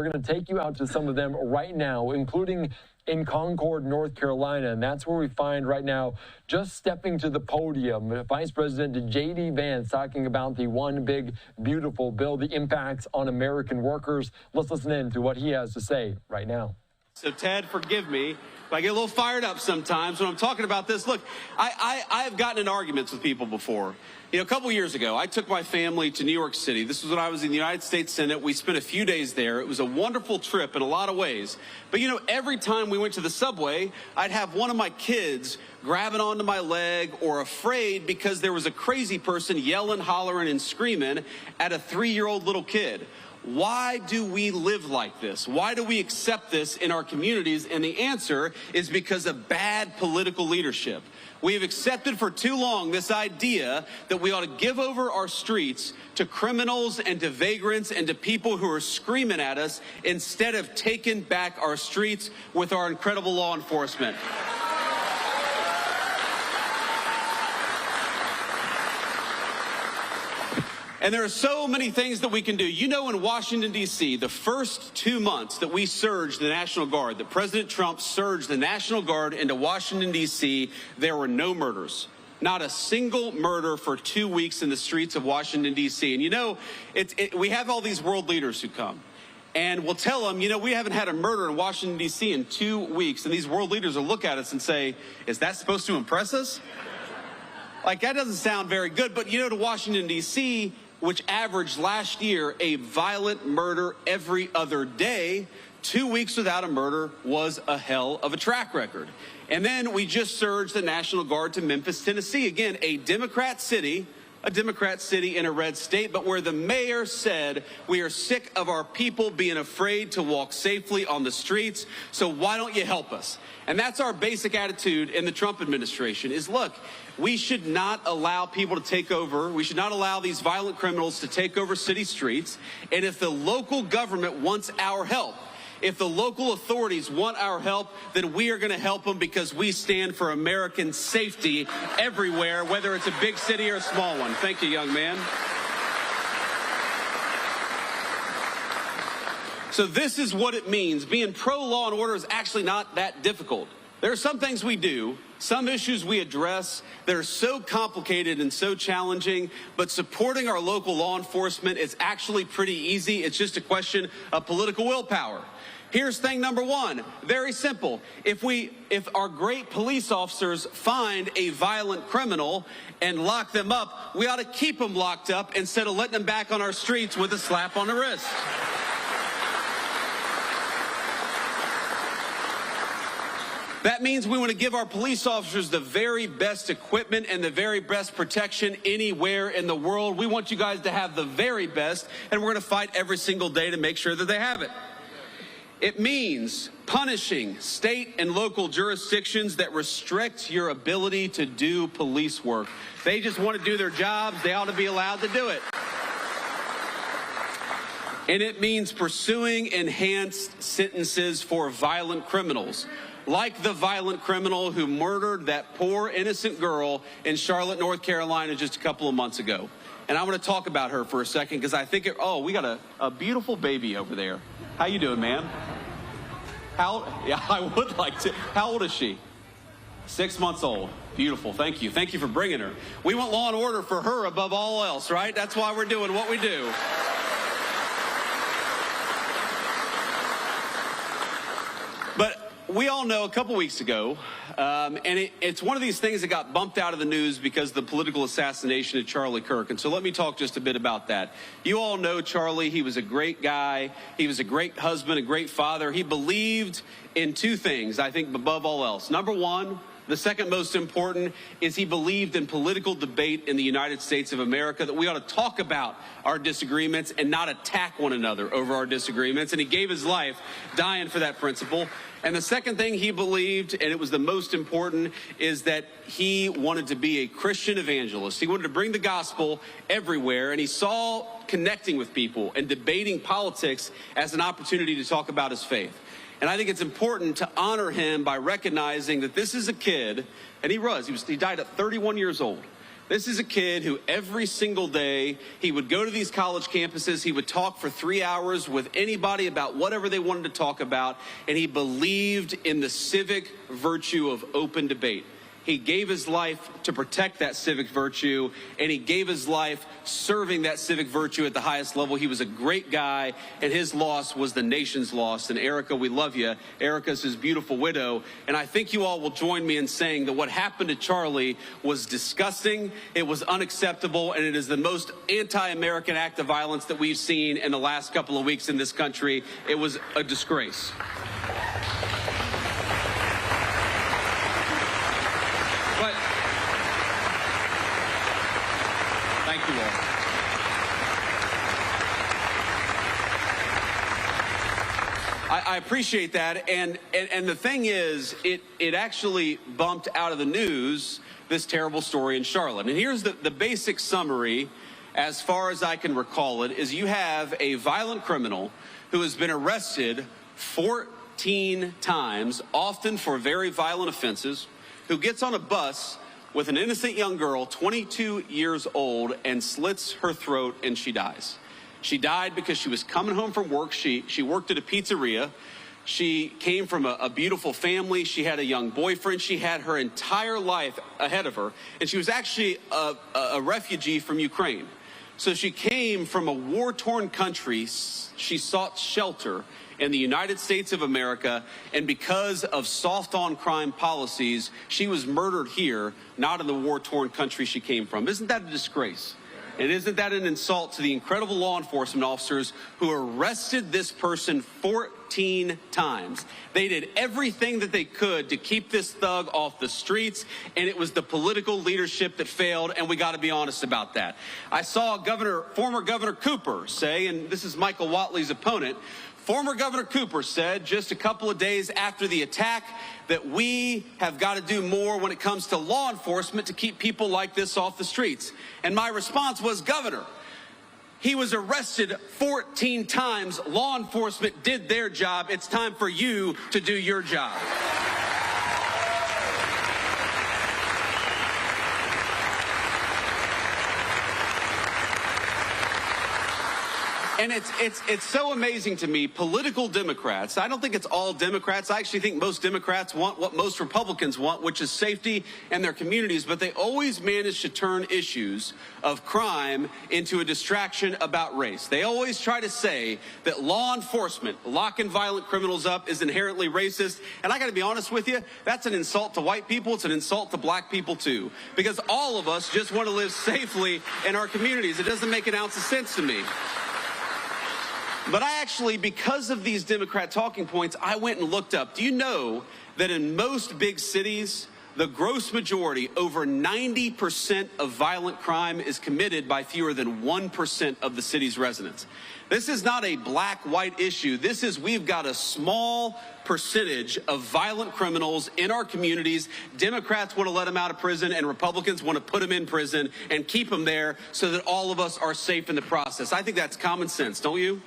We're going to take you out to some of them right now, including in Concord, North Carolina, and that's where we find right now, just stepping to the podium, Vice President JD Vance talking about the One Big Beautiful Bill, the impacts on American workers. Let's listen in to what he has to say right now. So, Ted, forgive me if I get a little fired up sometimes when I'm talking about this. Look, I have gotten in arguments with people before. You know, a couple years ago, I took my family to New York City. This was when I was in the United States Senate. We spent a few days there. It was a wonderful trip in a lot of ways. But, you know, every time we went to the subway, I'd have one of my kids grabbing onto my leg or afraid because there was a crazy person yelling, hollering, and screaming at a 3-year-old little kid. Why do we live like this? Why do we accept this in our communities? And the answer is because of bad political leadership. We have accepted for too long this idea that we ought to give over our streets to criminals and to vagrants and to people who are screaming at us instead of taking back our streets with our incredible law enforcement. And there are so many things that we can do. You know, in Washington, D.C., the first 2 months that we surged the National Guard, that President Trump surged the National Guard into Washington, D.C., there were no murders. Not a single murder for 2 weeks in the streets of Washington, D.C. And you know, we have all these world leaders who come. And we'll tell them, you know, we haven't had a murder in Washington, D.C. in 2 weeks. And these world leaders will look at us and say, is that supposed to impress us? Like, that doesn't sound very good. But, you know, to Washington, D.C., which averaged last year a violent murder every other day, 2 weeks without a murder was a hell of a track record. And then we just surged the National Guard to Memphis, Tennessee. Again, a Democrat city in a red state, but where the mayor said, we are sick of our people being afraid to walk safely on the streets, so why don't you help us? And that's our basic attitude in the Trump administration is, look, we should not allow people to take over. We should not allow these violent criminals to take over city streets. And if the local government wants our help, if the local authorities want our help, then we are going to help them because we stand for American safety everywhere, whether it's a big city or a small one. Thank you, young man. So this is what it means. Being pro-law and order is actually not that difficult. There are some things we do, some issues we address that are so complicated and so challenging, but supporting our local law enforcement is actually pretty easy. It's just a question of political willpower. Here's thing number one, very simple. If our great police officers find a violent criminal and lock them up, we ought to keep them locked up instead of letting them back on our streets with a slap on the wrist. That means we want to give our police officers the very best equipment and the very best protection anywhere in the world. We want you guys to have the very best, and we're going to fight every single day to make sure that they have it. It means punishing state and local jurisdictions that restrict your ability to do police work. They just want to do their jobs. They ought to be allowed to do it. And it means pursuing enhanced sentences for violent criminals, like the violent criminal who murdered that poor innocent girl in Charlotte, North Carolina just a couple of months ago. And I want to talk about her for a second because I think, we got a beautiful baby over there. How you doing, ma'am? Yeah, I would like to. How old is she? 6 months old. Beautiful. Thank you. Thank you for bringing her. We want law and order for her above all else, right? That's why we're doing what we do. But we all know a couple weeks ago, and it's one of these things that got bumped out of the news because of the political assassination of Charlie Kirk. And so let me talk just a bit about that. You all know Charlie. He was a great guy. He was a great husband, a great father. He believed in two things, I think, above all else. Number one, the second most important, is he believed in political debate in the United States of America, that we ought to talk about our disagreements and not attack one another over our disagreements. And he gave his life dying for that principle. And the second thing he believed, and it was the most important, is that he wanted to be a Christian evangelist. He wanted to bring the gospel everywhere, and he saw connecting with people and debating politics as an opportunity to talk about his faith. And I think it's important to honor him by recognizing that this is a kid, and he died at 31 years old, This is a kid who every single day, he would go to these college campuses, he would talk for 3 hours with anybody about whatever they wanted to talk about, and he believed in the civic virtue of open debate. He gave his life to protect that civic virtue, and he gave his life serving that civic virtue at the highest level. He was a great guy, and his loss was the nation's loss. And Erica, we love you. Erica's his beautiful widow. And I think you all will join me in saying that what happened to Charlie was disgusting, it was unacceptable, and it is the most anti-American act of violence that we've seen in the last couple of weeks in this country. It was a disgrace. But thank you all. I appreciate that, and the thing is, it actually bumped out of the news this terrible story in Charlotte. And here's the basic summary, as far as I can recall it, is you have a violent criminal who has been arrested 14 times, often for very violent offenses, who gets on a bus with an innocent young girl, 22 years old, and slits her throat, and she dies. She died because she was coming home from work. She worked at a pizzeria. She came from a beautiful family. She had a young boyfriend. She had her entire life ahead of her, and she was actually a refugee from Ukraine. So she came from a war-torn country. She sought shelter in the United States of America, and because of soft-on-crime policies, she was murdered here, not in the war-torn country she came from. Isn't that a disgrace? And isn't that an insult to the incredible law enforcement officers who arrested this person 14 times? They did everything that they could to keep this thug off the streets, and it was the political leadership that failed, and we got to be honest about that. I saw former Governor Cooper say, and this is Michael Whatley's opponent, former Governor Cooper said just a couple of days after the attack that we have got to do more when it comes to law enforcement to keep people like this off the streets. And my response was, Governor, he was arrested 14 times. Law enforcement did their job. It's time for you to do your job. And it's so amazing to me, political Democrats, I don't think it's all Democrats. I actually think most Democrats want what most Republicans want, which is safety in their communities, but they always manage to turn issues of crime into a distraction about race. They always try to say that law enforcement, locking violent criminals up, is inherently racist. And I got to be honest with you, that's an insult to white people. It's an insult to black people, too, because all of us just want to live safely in our communities. It doesn't make an ounce of sense to me. But I actually, because of these Democrat talking points, I went and looked up. Do you know that in most big cities, the gross majority, over 90% of violent crime is committed by fewer than 1% of the city's residents? This is not a black-white issue. This is, we've got a small percentage of violent criminals in our communities. Democrats want to let them out of prison, and Republicans want to put them in prison and keep them there so that all of us are safe in the process. I think that's common sense, don't you?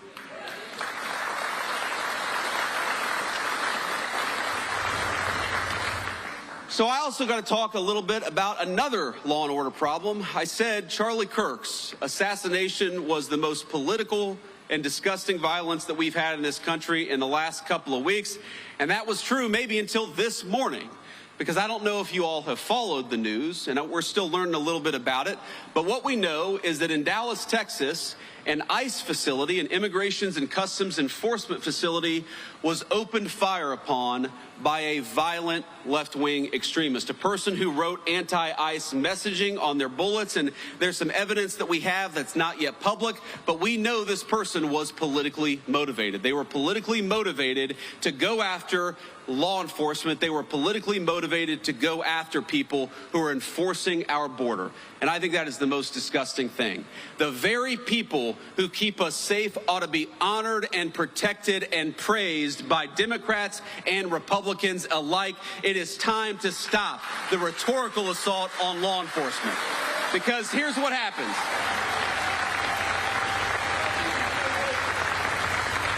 So I also got to talk a little bit about another law and order problem. I said Charlie Kirk's assassination was the most political and disgusting violence that we've had in this country in the last couple of weeks. And that was true maybe until this morning, because I don't know if you all have followed the news, and we're still learning a little bit about it. But what we know is that in Dallas, Texas, an ICE facility, an Immigrations and Customs Enforcement facility, was opened fire upon by a violent left-wing extremist, a person who wrote anti-ICE messaging on their bullets. And there's some evidence that we have that's not yet public, but we know this person was politically motivated. They were politically motivated to go after law enforcement. They were politically motivated to go after people who are enforcing our border. And I think that is the most disgusting thing. The very people who keep us safe ought to be honored and protected and praised by Democrats and Republicans alike. It is time to stop the rhetorical assault on law enforcement. Because here's what happens.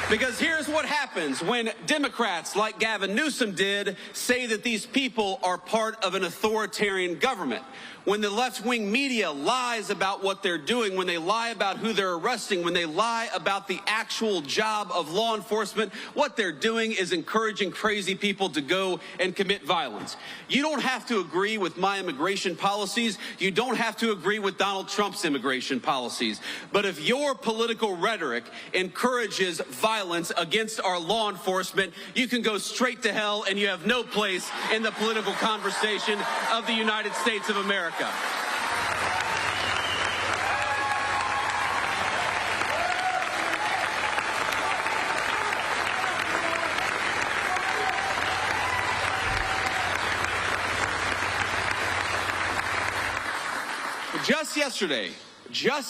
Because here's what happens when Democrats like Gavin Newsom did say that these people are part of an authoritarian government. When the left-wing media lies about what they're doing, when they lie about who they're arresting, when they lie about the actual job of law enforcement, what they're doing is encouraging crazy people to go and commit violence. You don't have to agree with my immigration policies. You don't have to agree with Donald Trump's immigration policies. But if your political rhetoric encourages violence against our law enforcement, you can go straight to hell, and you have no place in the political conversation of the United States of America. Just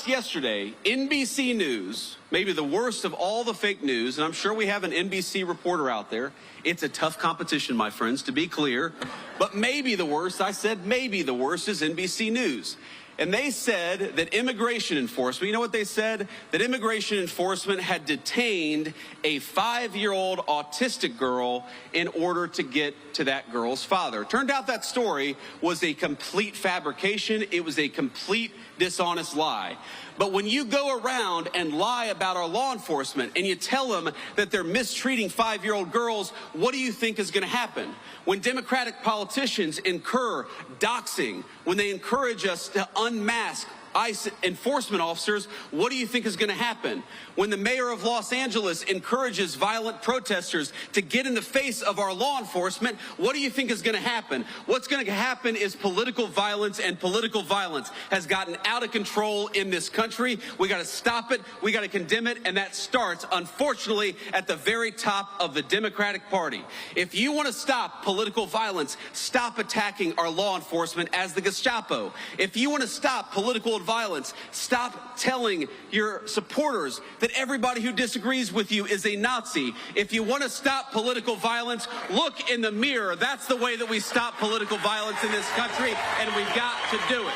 yesterday, NBC News, maybe the worst of all the fake news, and I'm sure we have an NBC reporter out there. It's a tough competition, my friends, to be clear. But maybe the worst, I said maybe the worst, is NBC News. And they said that immigration enforcement, you know what they said? That immigration enforcement had detained a 5-year-old autistic girl in order to get to that girl's father. Turned out that story was a complete fabrication. It was a complete dishonest lie. But when you go around and lie about our law enforcement and you tell them that they're mistreating 5-year-old girls, what do you think is going to happen? When Democratic politicians incur doxing, when they encourage us to unmask ICE enforcement officers, what do you think is going to happen? When the mayor of Los Angeles encourages violent protesters to get in the face of our law enforcement, what do you think is going to happen? What's going to happen is political violence, and political violence has gotten out of control in this country. We got to stop it. We got to condemn it. And that starts, unfortunately, at the very top of the Democratic Party. If you want to stop political violence, stop attacking our law enforcement as the Gestapo. If you want to stop political violence, stop telling your supporters that everybody who disagrees with you is a Nazi. If you want to stop political violence, look in the mirror. That's the way that we stop political violence in this country, and we've got to do it.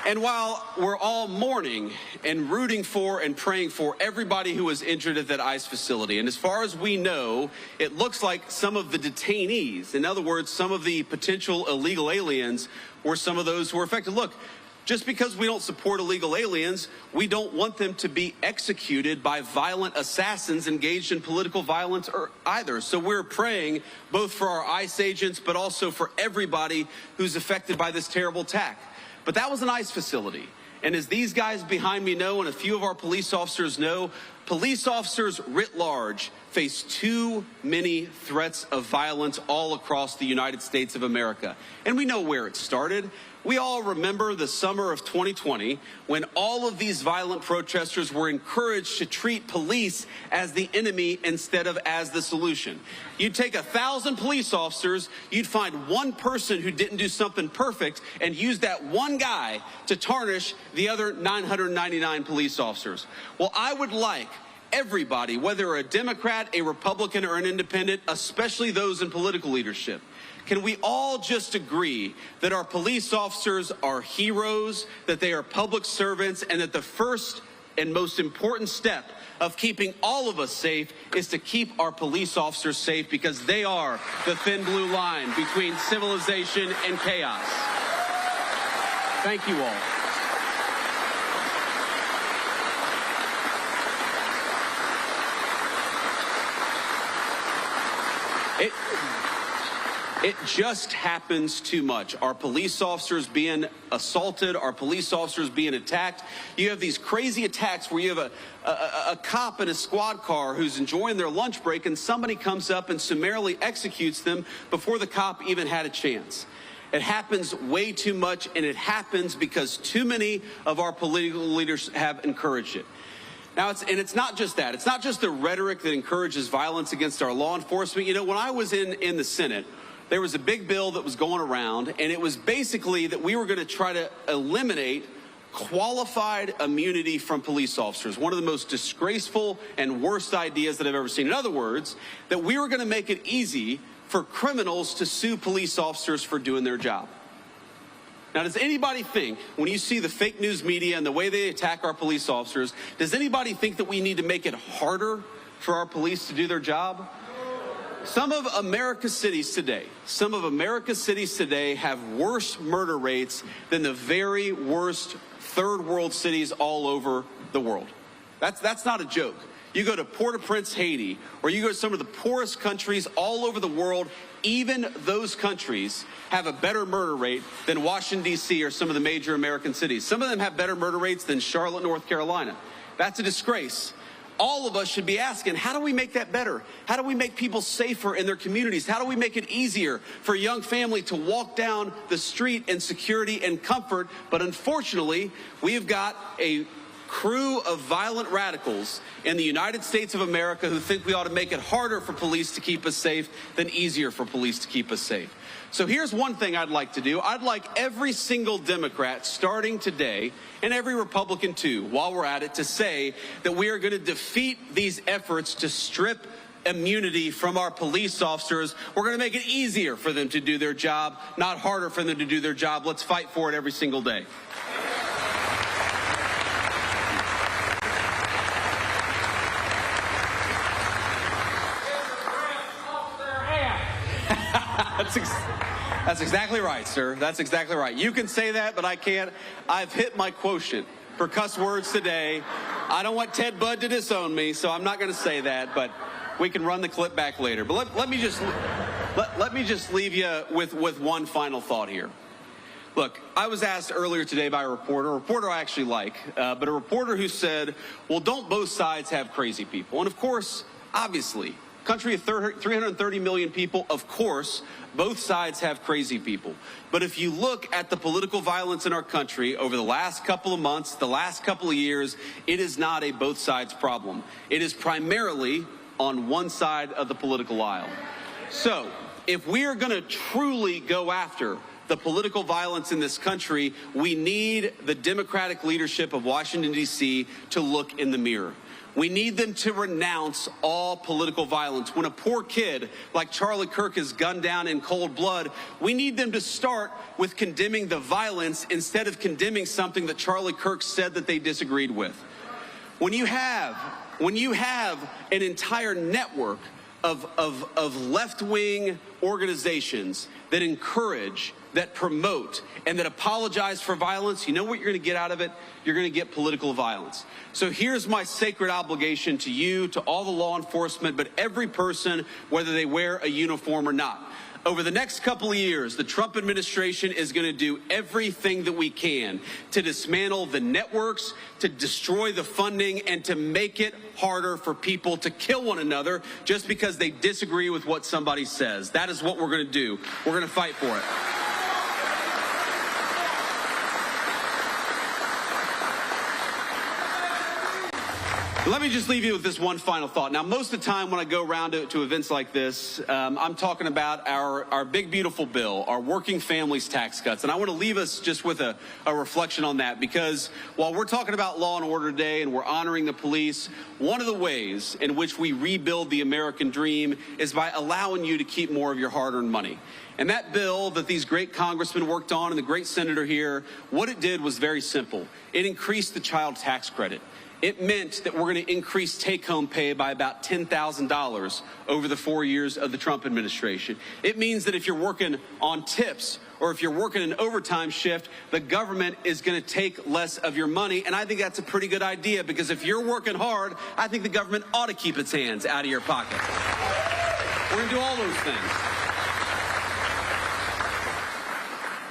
And while we're all mourning and rooting for and praying for everybody who was injured at that ICE facility, and as far as we know, it looks like some of the detainees, in other words, some of the potential illegal aliens, were some of those who were affected. Look, just because we don't support illegal aliens, we don't want them to be executed by violent assassins engaged in political violence either. So we're praying both for our ICE agents, but also for everybody who's affected by this terrible attack. But that was an ICE facility. And as these guys behind me know, and a few of our police officers know, police officers writ large face too many threats of violence all across the United States of America. And we know where it started. We all remember the summer of 2020 when all of these violent protesters were encouraged to treat police as the enemy instead of as the solution. You'd take 1,000 police officers, you'd find one person who didn't do something perfect and use that one guy to tarnish the other 999 police officers. Well, I would like everybody, whether a Democrat, a Republican, or an independent, especially those in political leadership, can we all just agree that our police officers are heroes, that they are public servants, and that the first and most important step of keeping all of us safe is to keep our police officers safe, because they are the thin blue line between civilization and chaos. Thank you all. It just happens too much. Our police officers being assaulted, our police officers being attacked. You have these crazy attacks where you have a cop in a squad car who's enjoying their lunch break, and somebody comes up and summarily executes them before the cop even had a chance. It happens way too much, and it happens because too many of our political leaders have encouraged it. Now, it's not just that. It's not just the rhetoric that encourages violence against our law enforcement. You know, when I was in the Senate, there was a big bill that was going around, and it was basically that we were going to try to eliminate qualified immunity from police officers. One of the most disgraceful and worst ideas that I've ever seen. In other words, that we were going to make it easy for criminals to sue police officers for doing their job. Now, does anybody think, when you see the fake news media and the way they attack our police officers, does anybody think that we need to make it harder for our police to do their job? Some of America's cities today have worse murder rates than the very worst third world cities all over the world. That's not a joke. You go to Port-au-Prince, Haiti, or you go to some of the poorest countries all over the world, even those countries have a better murder rate than Washington, D.C. or some of the major American cities. Some of them have better murder rates than Charlotte, North Carolina. That's a disgrace. All of us should be asking, how do we make that better? How do we make people safer in their communities? How do we make it easier for a young family to walk down the street in security and comfort? But unfortunately, we have got a crew of violent radicals in the United States of America who think we ought to make it harder for police to keep us safe than easier for police to keep us safe. So here's one thing I'd like to do. I'd like every single Democrat starting today, and every Republican too, while we're at it, to say that we are going to defeat these efforts to strip immunity from our police officers. We're going to make it easier for them to do their job, not harder for them to do their job. Let's fight for it every single day. That's exactly right, sir. That's exactly right. You can say that, but I can't. I've hit my quotient for cuss words today. I don't want Ted Budd to disown me, so I'm not going to say that, but we can run the clip back later. But let me just leave you with one final thought here. Look, I was asked earlier today by a reporter I actually like, but a reporter who said, well, don't both sides have crazy people? And of course, obviously, country of 330 million people, of course, both sides have crazy people. But if you look at the political violence in our country over the last couple of months, the last couple of years, it is not a both sides problem. It is primarily on one side of the political aisle. So if we are going to truly go after the political violence in this country, we need the Democratic leadership of Washington, D.C. to look in the mirror. We need them to renounce all political violence. When a poor kid like Charlie Kirk is gunned down in cold blood, we need them to start with condemning the violence instead of condemning something that Charlie Kirk said that they disagreed with. When you have an entire network of left-wing organizations that encourage, that promote, and that apologize for violence, you know what you're going to get out of it? You're going to get political violence. So here's my sacred obligation to you, to all the law enforcement, but every person, whether they wear a uniform or not. Over the next couple of years, the Trump administration is going to do everything that we can to dismantle the networks, to destroy the funding, and to make it harder for people to kill one another just because they disagree with what somebody says. That is what we're going to do. We're going to fight for it. Let me just leave you with this one final thought. Now, most of the time when I go around to events like this, I'm talking about our big, beautiful bill, our working families tax cuts. And I want to leave us just with a reflection on that, because while we're talking about law and order today and we're honoring the police, one of the ways in which we rebuild the American dream is by allowing you to keep more of your hard-earned money. And that bill that these great congressmen worked on and the great senator here, what it did was very simple. It increased the child tax credit. It meant that we're going to increase take-home pay by about $10,000 over the 4 years of the Trump administration. It means that if you're working on tips or if you're working an overtime shift, the government is going to take less of your money. And I think that's a pretty good idea, because if you're working hard, I think the government ought to keep its hands out of your pocket. We're going to do all those things.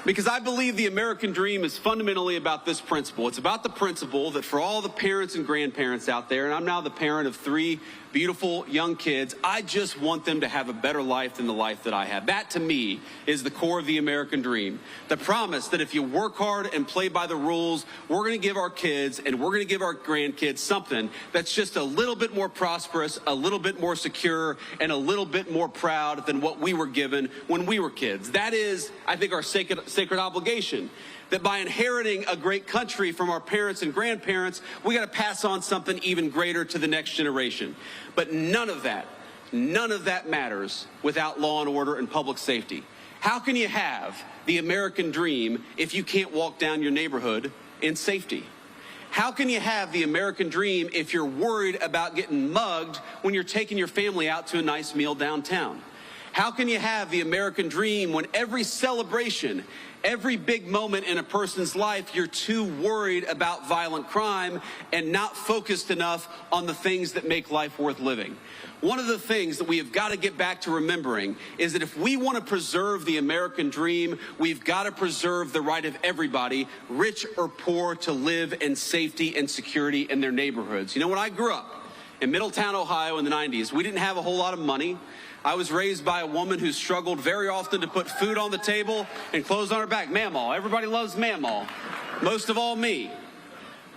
Because I believe the American dream is fundamentally about this principle. It's about the principle that for all the parents and grandparents out there, and I'm now the parent of 3 beautiful young kids, I just want them to have a better life than the life that I have. That, to me, is the core of the American dream. The promise that if you work hard and play by the rules, we're going to give our kids and we're going to give our grandkids something that's just a little bit more prosperous, a little bit more secure, and a little bit more proud than what we were given when we were kids. That is, I think, our sacred obligation. That by inheriting a great country from our parents and grandparents, we got to pass on something even greater to the next generation. But none of that matters without law and order and public safety. How can you have the American dream if you can't walk down your neighborhood in safety? How can you have the American dream if you're worried about getting mugged when you're taking your family out to a nice meal downtown? How can you have the American dream when every celebration, every big moment in a person's life, you're too worried about violent crime and not focused enough on the things that make life worth living? One of the things that we have got to get back to remembering is that if we want to preserve the American dream, we've got to preserve the right of everybody, rich or poor, to live in safety and security in their neighborhoods. You know, when I grew up in Middletown, Ohio in the 90s, we didn't have a whole lot of money. I was raised by a woman who struggled very often to put food on the table and clothes on her back. Mamaw. Everybody loves Mamaw. Most of all me.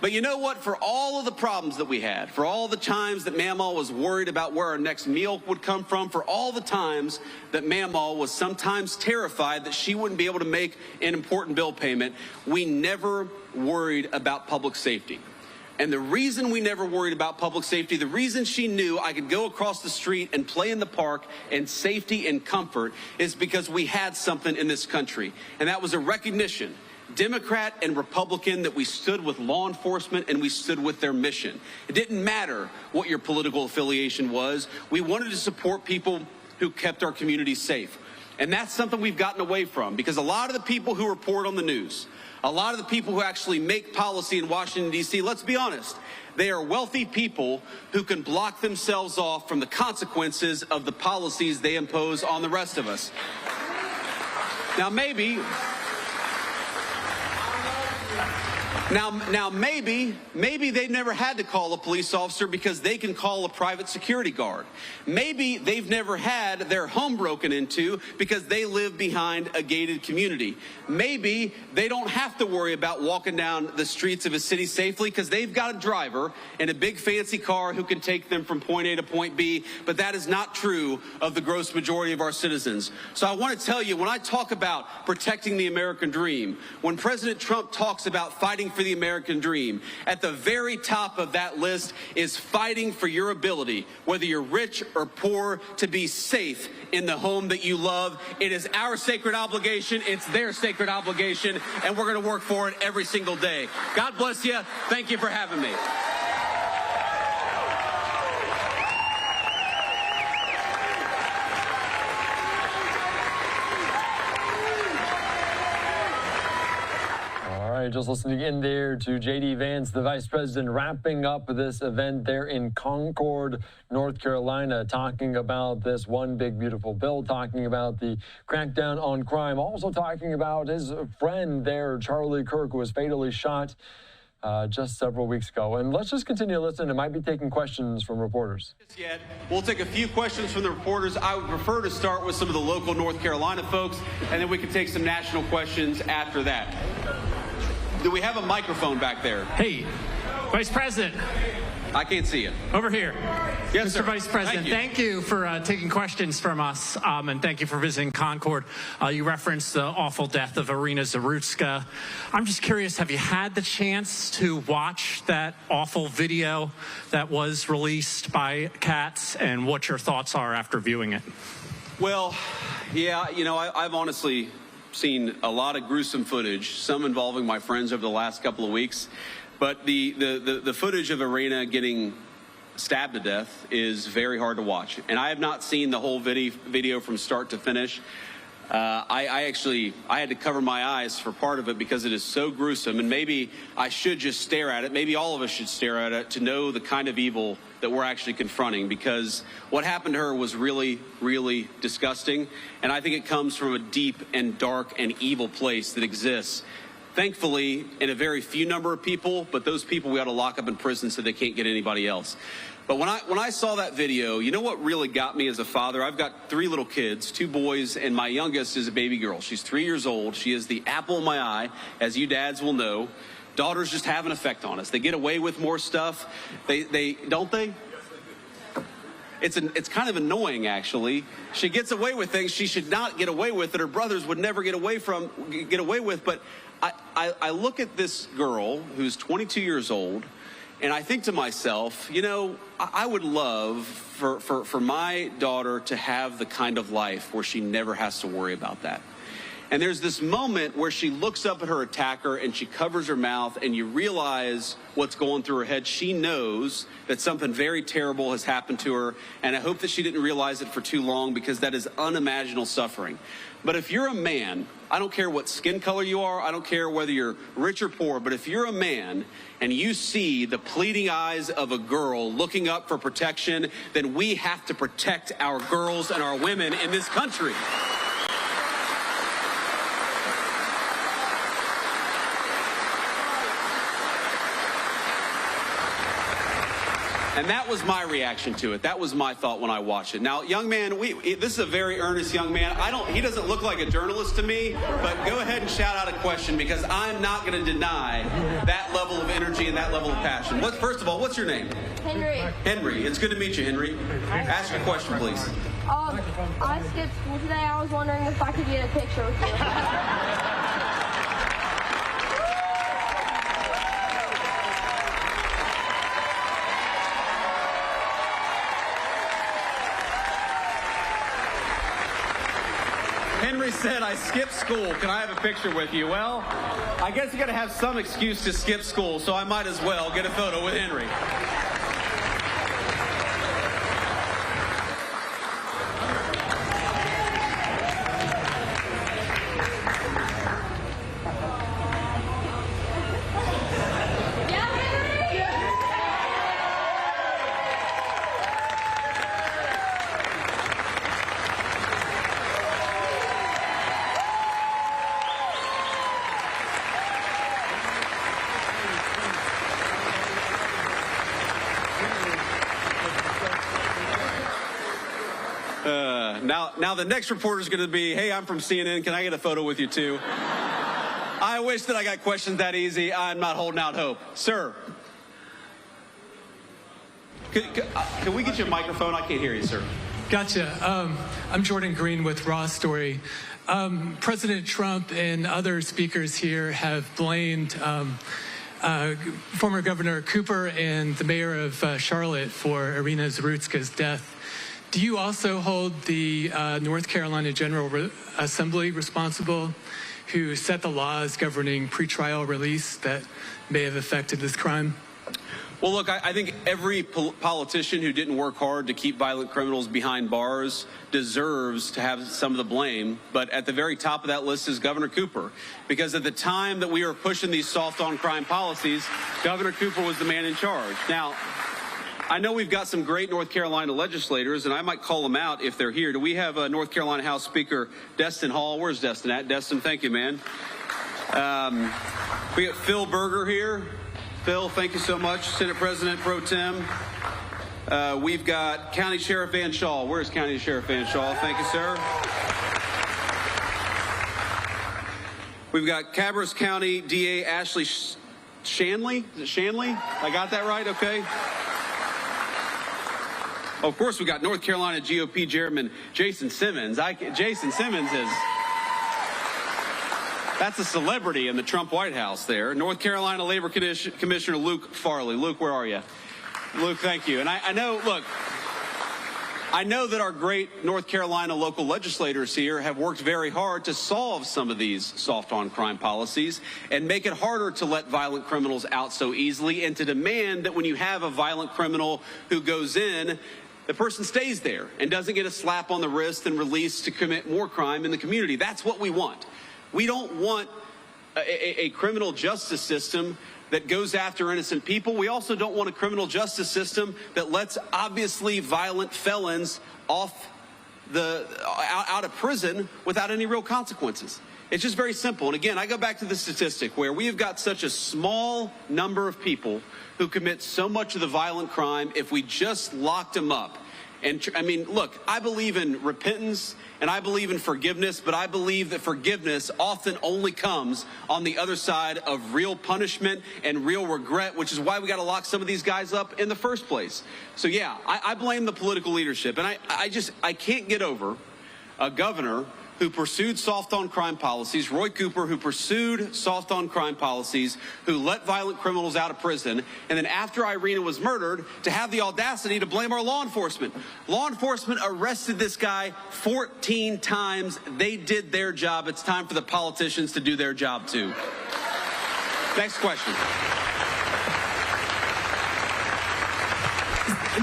But you know what? For all of the problems that we had, for all the times that Mamaw was worried about where our next meal would come from, for all the times that Mamaw was sometimes terrified that she wouldn't be able to make an important bill payment, we never worried about public safety. And the reason we never worried about public safety, the reason she knew I could go across the street and play in the park in safety and comfort, is because we had something in this country. And that was a recognition, Democrat and Republican, that we stood with law enforcement and we stood with their mission. It didn't matter what your political affiliation was. We wanted to support people who kept our communities safe. And that's something we've gotten away from, because a lot of the people who report on the news, a lot of the people who actually make policy in Washington, D.C., let's be honest, they are wealthy people who can block themselves off from the consequences of the policies they impose on the rest of us. Now, maybe they've never had to call a police officer because they can call a private security guard. Maybe they've never had their home broken into because they live behind a gated community. Maybe they don't have to worry about walking down the streets of a city safely because they've got a driver in a big fancy car who can take them from point A to point B, but that is not true of the gross majority of our citizens. So I want to tell you, when I talk about protecting the American dream, when President Trump talks about fighting for the American dream, at the very top of that list is fighting for your ability, whether you're rich or poor, to be safe in the home that you love. It is our sacred obligation. It's their sacred obligation, and we're going to work for it every single day. God bless you. Thank you for having me. All right, just listening in there to JD Vance, the Vice President, wrapping up this event there in Concord, North Carolina, talking about this one big beautiful bill, talking about the crackdown on crime, also talking about his friend there, Charlie Kirk, who was fatally shot just several weeks ago. And let's just continue to listen. It might be taking questions from reporters. We'll take a few questions from the reporters. I would prefer to start with some of the local North Carolina folks, and then we can take some national questions after that. Do we have a microphone back there? Hey, Vice President. I can't see it. Over here. Yes, Mr. sir. Vice President, thank you for taking questions from us, and thank you for visiting Concord. You referenced the awful death of Irina Zarutska. I'm just curious, have you had the chance to watch that awful video that was released by Katz, and what your thoughts are after viewing it? Well, yeah, you know, I've honestly seen a lot of gruesome footage, some involving my friends over the last couple of weeks. But the footage of Irina getting stabbed to death is very hard to watch. And I have not seen the whole video from start to finish. I had to cover my eyes for part of it because it is so gruesome. And maybe I should just stare at it. Maybe all of us should stare at it to know the kind of evil that we're actually confronting, because what happened to her was really, really disgusting. And I think it comes from a deep and dark and evil place that exists, thankfully, in a very few number of people, but those people we ought to lock up in prison so they can't get anybody else. But when I saw that video, you know what really got me as a father? I've got 3 little kids, 2 boys, and my youngest is a baby girl. She's 3 years old. She is the apple of my eye, as you dads will know. Daughters just have an effect on us. They get away with more stuff. They don't they? It's kind of annoying, actually. She gets away with things she should not get away with that her brothers would never get away with. But I look at this girl who's 22 years old, and I think to myself, you know, I would love for my daughter to have the kind of life where she never has to worry about that. And there's this moment where she looks up at her attacker and she covers her mouth, and you realize what's going through her head. She knows that something very terrible has happened to her, and I hope that she didn't realize it for too long, because that is unimaginable suffering. But if you're a man, I don't care what skin color you are, I don't care whether you're rich or poor, but if you're a man and you see the pleading eyes of a girl looking up for protection, then we have to protect our girls and our women in this country. And that was my reaction to it. That was my thought when I watched it. Now, young man, this is a very earnest young man. He doesn't look like a journalist to me, but go ahead and shout out a question, because I'm not going to deny that level of energy and that level of passion. First of all, what's your name? Henry. Henry. It's good to meet you, Henry. Ask your question, please. I skipped school today. I was wondering if I could get a picture with you. Henry said, I skipped school. Can I have a picture with you? Well, I guess you got to have some excuse to skip school, so I might as well get a photo with Henry. Now the next reporter is going to be, hey, I'm from CNN. Can I get a photo with you too? I wish that I got questions that easy. I'm not holding out hope. Sir. Can we get you a microphone? I can't hear you, sir. Gotcha. I'm Jordan Green with Raw Story. President Trump and other speakers here have blamed former Governor Cooper and the mayor of Charlotte for Irina Zarutska's death. Do you also hold the North Carolina General Assembly responsible, who set the laws governing pretrial release that may have affected this crime? Well, look, I think every politician who didn't work hard to keep violent criminals behind bars deserves to have some of the blame. But at the very top of that list is Governor Cooper, because at the time that we were pushing these soft on crime policies, Governor Cooper was the man in charge. Now, I know we've got some great North Carolina legislators, and I might call them out if they're here. Do we have North Carolina House Speaker Destin Hall? Where's Destin at? Destin, thank you, man. We got Phil Berger here. Phil, thank you so much. Senate President Pro Tem. We've got County Sheriff Van Shaw. Where's County Sheriff Van Shaw? Thank you, sir. We've got Cabarrus County DA Ashley Shanley. Is it Shanley? I got that right? Okay. Of course, we got North Carolina GOP Chairman Jason Simmons. Jason Simmons that's a celebrity in the Trump White House there. North Carolina Labor Commissioner Luke Farley. Luke, where are you? Luke, thank you. And I know, look, I know that our great North Carolina local legislators here have worked very hard to solve some of these soft on crime policies and make it harder to let violent criminals out so easily, and to demand that when you have a violent criminal who goes in, the person stays there and doesn't get a slap on the wrist and released to commit more crime in the community. That's what we want. We don't want a criminal justice system that goes after innocent people. We also don't want a criminal justice system that lets obviously violent felons out of prison without any real consequences. It's just very simple. And again, I go back to the statistic where we have got such a small number of people who commit so much of the violent crime. If we just locked them up, and I mean, look, I believe in repentance and I believe in forgiveness, but I believe that forgiveness often only comes on the other side of real punishment and real regret, which is why we got to lock some of these guys up in the first place. So yeah, I blame the political leadership, and I can't get over a governor who pursued soft-on-crime policies, Roy Cooper, who pursued soft-on-crime policies, who let violent criminals out of prison, and then after Irina was murdered, to have the audacity to blame our law enforcement. Law enforcement arrested this guy 14 times. They did their job. It's time for the politicians to do their job, too. Next question.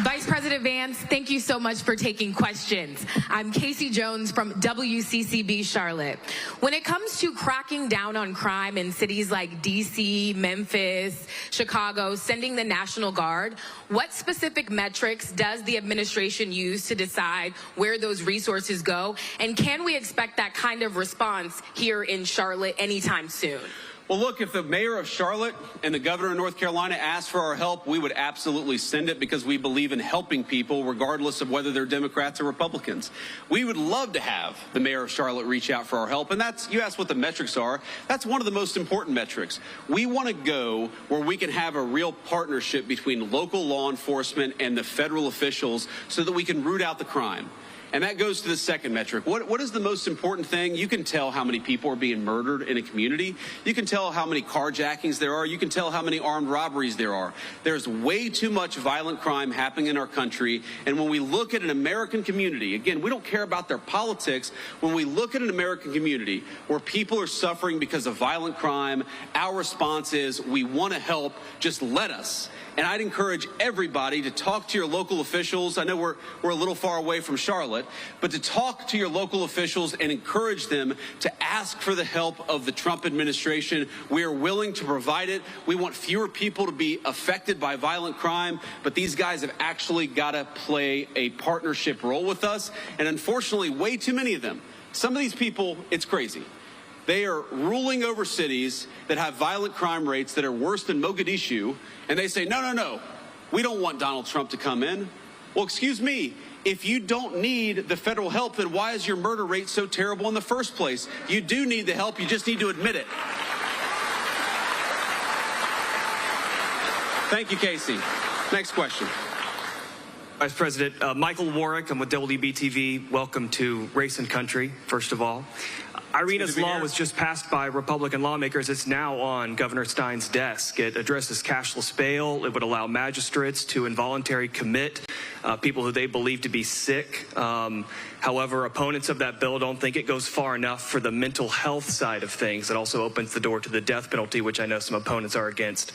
Vice President Vance, thank you so much for taking questions. I'm Casey Jones from WCCB Charlotte. When it comes to cracking down on crime in cities like DC, Memphis, Chicago, sending the National Guard, what specific metrics does the administration use to decide where those resources go? And can we expect that kind of response here in Charlotte anytime soon? Well, look, if the mayor of Charlotte and the governor of North Carolina asked for our help, we would absolutely send it because we believe in helping people regardless of whether they're Democrats or Republicans. We would love to have the mayor of Charlotte reach out for our help. And that's, you asked what the metrics are. That's one of the most important metrics. We want to go where we can have a real partnership between local law enforcement and the federal officials so that we can root out the crime. And that goes to the second metric. What is the most important thing? You can tell how many people are being murdered in a community. You can tell how many carjackings there are. You can tell how many armed robberies there are. There's way too much violent crime happening in our country. And when we look at an American community, again, we don't care about their politics. When we look at an American community where people are suffering because of violent crime, our response is we want to help. Just let us. And I'd encourage everybody to talk to your local officials. I know we're a little far away from Charlotte, but to talk to your local officials and encourage them to ask for the help of the Trump administration. We are willing to provide it. We want fewer people to be affected by violent crime, but these guys have actually got to play a partnership role with us. And unfortunately, way too many of them. Some of these people, it's crazy. They are ruling over cities that have violent crime rates that are worse than Mogadishu, and they say, no, no, no, we don't want Donald Trump to come in. Well, excuse me, if you don't need the federal help, then why is your murder rate so terrible in the first place? You do need the help, you just need to admit it. Thank you, Casey. Next question. Vice President, Michael Warwick, I'm with WBTV. Welcome to Race and Country, first of all. Irina's law was just passed by Republican lawmakers. It's now on Governor Stein's desk. It addresses cashless bail. It would allow magistrates to involuntarily commit people who they believe to be sick. However, opponents of that bill don't think it goes far enough for the mental health side of things. It also opens the door to the death penalty, which I know some opponents are against.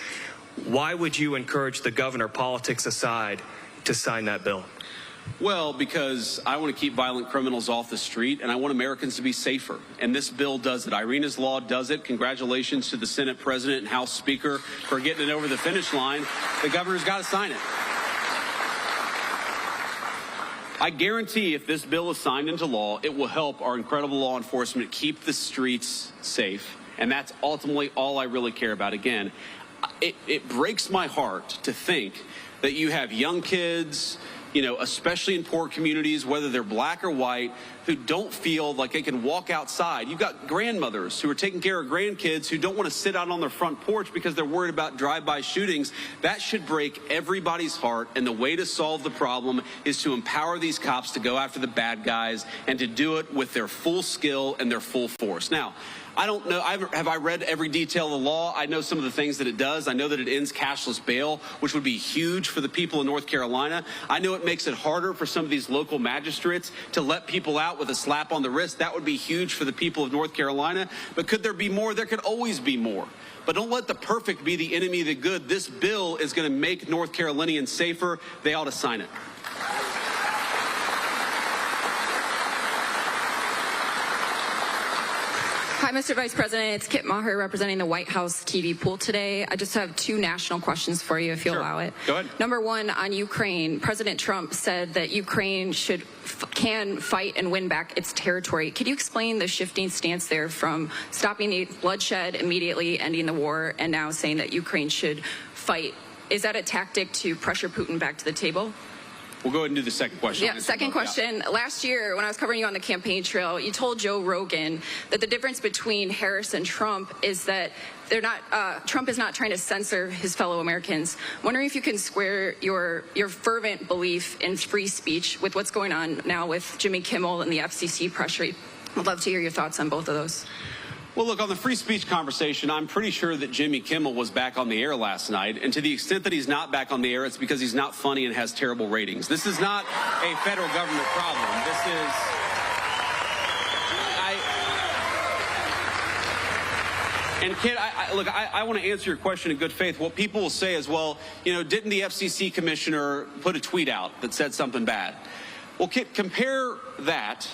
Why would you encourage the governor, politics aside, to sign that bill? Well, because I want to keep violent criminals off the street, and I want Americans to be safer. And this bill does it. Irina's law does it. Congratulations to the Senate President and House Speaker for getting it over the finish line. The governor's got to sign it. I guarantee if this bill is signed into law, it will help our incredible law enforcement keep the streets safe. And that's ultimately all I really care about. Again, it breaks my heart to think that you have young kids, you know, especially in poor communities, whether they're black or white, who don't feel like they can walk outside. You've got grandmothers who are taking care of grandkids who don't want to sit out on their front porch because they're worried about drive-by shootings. That should break everybody's heart, and the way to solve the problem is to empower these cops to go after the bad guys and to do it with their full skill and their full force. Now, I don't know, have I read every detail of the law? I know some of the things that it does. I know that it ends cashless bail, which would be huge for the people in North Carolina. I know it makes it harder for some of these local magistrates to let people out with a slap on the wrist. That would be huge for the people of North Carolina. But could there be more? There could always be more. But don't let the perfect be the enemy of the good. This bill is going to make North Carolinians safer. They ought to sign it. Hi, Mr. Vice President. It's Kit Maher representing the White House TV pool today. I just have two national questions for you, if you'll allow it. Go ahead. Number one, on Ukraine, President Trump said that Ukraine can fight and win back its territory. Could you explain the shifting stance there from stopping the bloodshed immediately, ending the war, and now saying that Ukraine should fight? Is that a tactic to pressure Putin back to the table? We'll go ahead and do the second question. Yeah, second question. Yeah. Last year, when I was covering you on the campaign trail, you told Joe Rogan that the difference between Harris and Trump is that Trump is not trying to censor his fellow Americans. I'm wondering if you can square your fervent belief in free speech with what's going on now with Jimmy Kimmel and the FCC I'd love to hear your thoughts on both of those. Well, look, on the free speech conversation, I'm pretty sure that Jimmy Kimmel was back on the air last night. And to the extent that he's not back on the air, it's because he's not funny and has terrible ratings. This is not a federal government problem. This is... And Kit, look, I want to answer your question in good faith. What people will say is, well, you know, didn't the FCC commissioner put a tweet out that said something bad? Well, Kit, compare that,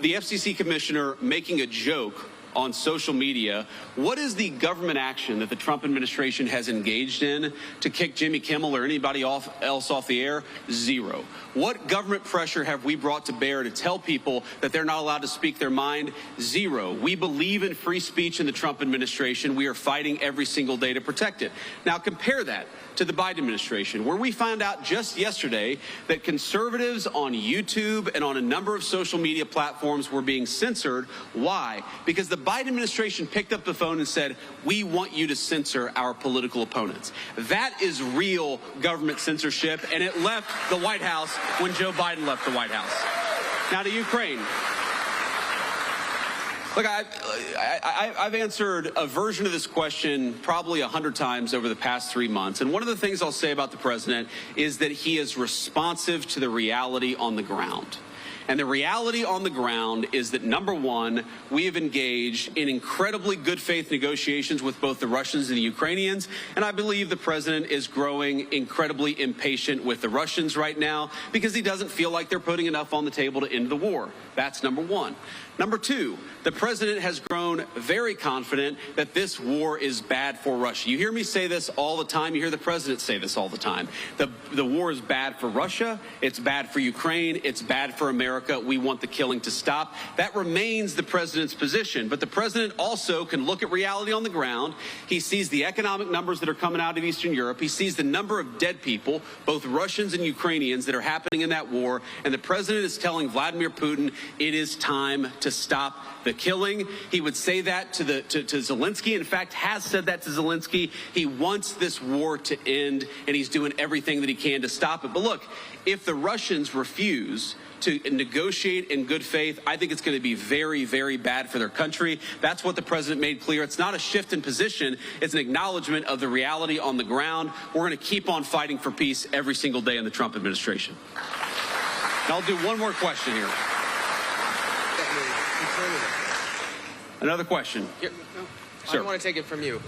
the FCC commissioner making a joke on social media. What is the government action that the Trump administration has engaged in to kick Jimmy Kimmel or anybody else off the air? Zero. What government pressure have we brought to bear to tell people that they're not allowed to speak their mind? Zero. We believe in free speech in the Trump administration. We are fighting every single day to protect it. Now compare that to the Biden administration, where we found out just yesterday that conservatives on YouTube and on a number of social media platforms were being censored. Why? Because the Biden administration picked up the phone and said, we want you to censor our political opponents. That is real government censorship, and it left the White House when Joe Biden left the White House. Now to Ukraine. Look, I've answered a version of this question probably 100 times over the past 3 months. And one of the things I'll say about the president is that he is responsive to the reality on the ground. And the reality on the ground is that, number one, we have engaged in incredibly good faith negotiations with both the Russians and the Ukrainians. And I believe the president is growing incredibly impatient with the Russians right now because he doesn't feel like they're putting enough on the table to end the war. That's number one. Number two, the president has grown very confident that this war is bad for Russia. You hear me say this all the time. You hear the president say this all the time. The war is bad for Russia. It's bad for Ukraine. It's bad for America. We want the killing to stop. That remains the president's position. But the president also can look at reality on the ground. He sees the economic numbers that are coming out of Eastern Europe. He sees the number of dead people, both Russians and Ukrainians, that are happening in that war. And the president is telling Vladimir Putin it is time to stop the killing. He would say that to Zelensky. In fact, has said that to Zelensky. He wants this war to end, and he's doing everything that he can to stop it. But look, if the Russians refuse to negotiate in good faith, I think it's going to be very, very bad for their country. That's what the president made clear. It's not a shift in position. It's an acknowledgement of the reality on the ground. We're going to keep on fighting for peace every single day in the Trump administration. And I'll do one more question here. Another question. I don't want to take it from you.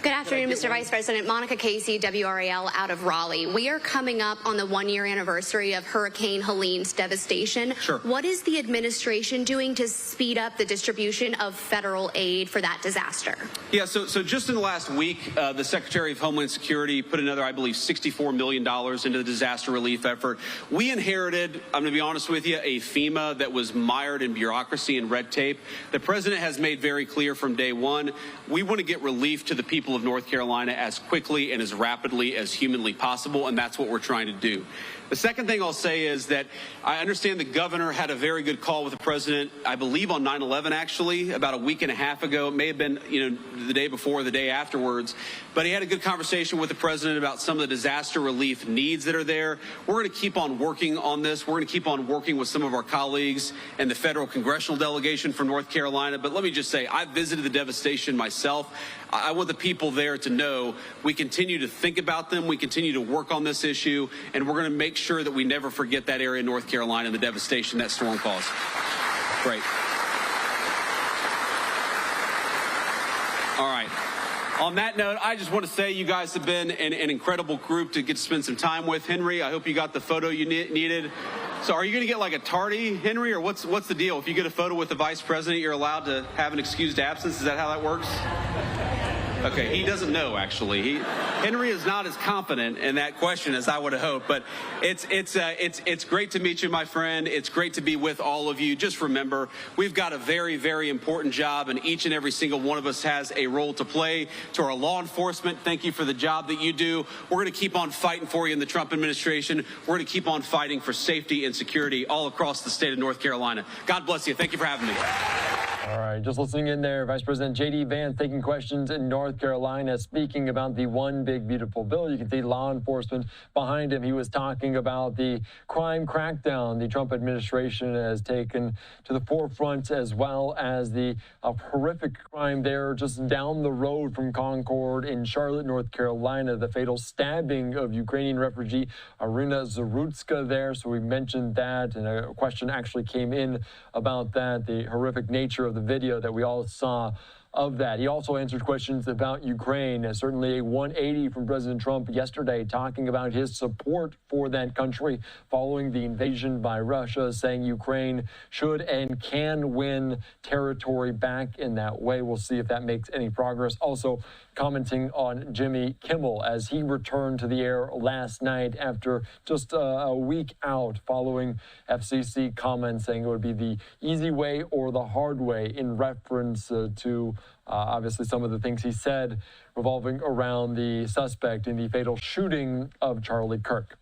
Good afternoon, Mr. Vice President. Monica Casey, WRAL, out of Raleigh. We are coming up on the one-year anniversary of Hurricane Helene's devastation. Sure. What is the administration doing to speed up the distribution of federal aid for that disaster? Yeah, so just in the last week, the Secretary of Homeland Security put another, I believe, $64 million into the disaster relief effort. We inherited, I'm going to be honest with you, a FEMA that was mired in bureaucracy and red tape. The president has made very clear from day one, we want to get relief to the people of North Carolina as quickly and as rapidly as humanly possible, and that's what we're trying to do. The second thing I'll say is that I understand the governor had a very good call with the president, I believe on 9/11 actually, about a week and a half ago. It may have been, the day before or the day afterwards. But he had a good conversation with the president about some of the disaster relief needs that are there. We're going to keep on working on this. We're going to keep on working with some of our colleagues and the federal congressional delegation from North Carolina. But let me just say, I visited the devastation myself. I want the people there to know we continue to think about them. We continue to work on this issue, and we're going to make sure that we never forget that area in North Carolina and the devastation that storm caused. Great. All right. On that note, I just want to say you guys have been an incredible group to get to spend some time with. Henry, I hope you got the photo you needed. So are you going to get like a tardy, Henry, or what's the deal? If you get a photo with the vice president, you're allowed to have an excused absence? Is that how that works? Okay, he doesn't know, actually. Henry is not as confident in that question as I would have hoped, but it's great to meet you, my friend. It's great to be with all of you. Just remember, we've got a very, very important job, and each and every single one of us has a role to play. To our law enforcement, thank you for the job that you do. We're going to keep on fighting for you in the Trump administration. We're going to keep on fighting for safety and security all across the state of North Carolina. God bless you. Thank you for having me. All right, just listening in there, Vice President JD Vance taking questions in North Carolina, speaking about the one big beautiful bill. You can see law enforcement behind him. He was talking about the crime crackdown the Trump administration has taken to the forefront, as well as the horrific crime there just down the road from Concord in Charlotte, North Carolina, the fatal stabbing of Ukrainian refugee Irina Zarutska there. So we mentioned that, and a question actually came in about that, the horrific nature of the video that we all saw of that. He also answered questions about Ukraine, certainly a 180 from President Trump yesterday, talking about his support for that country following the invasion by Russia, saying Ukraine should and can win territory back in that way. We'll see if that makes any progress. Also commenting on Jimmy Kimmel as he returned to the air last night after just a week out following FCC comments saying it would be the easy way or the hard way, in reference to obviously some of the things he said revolving around the suspect in the fatal shooting of Charlie Kirk.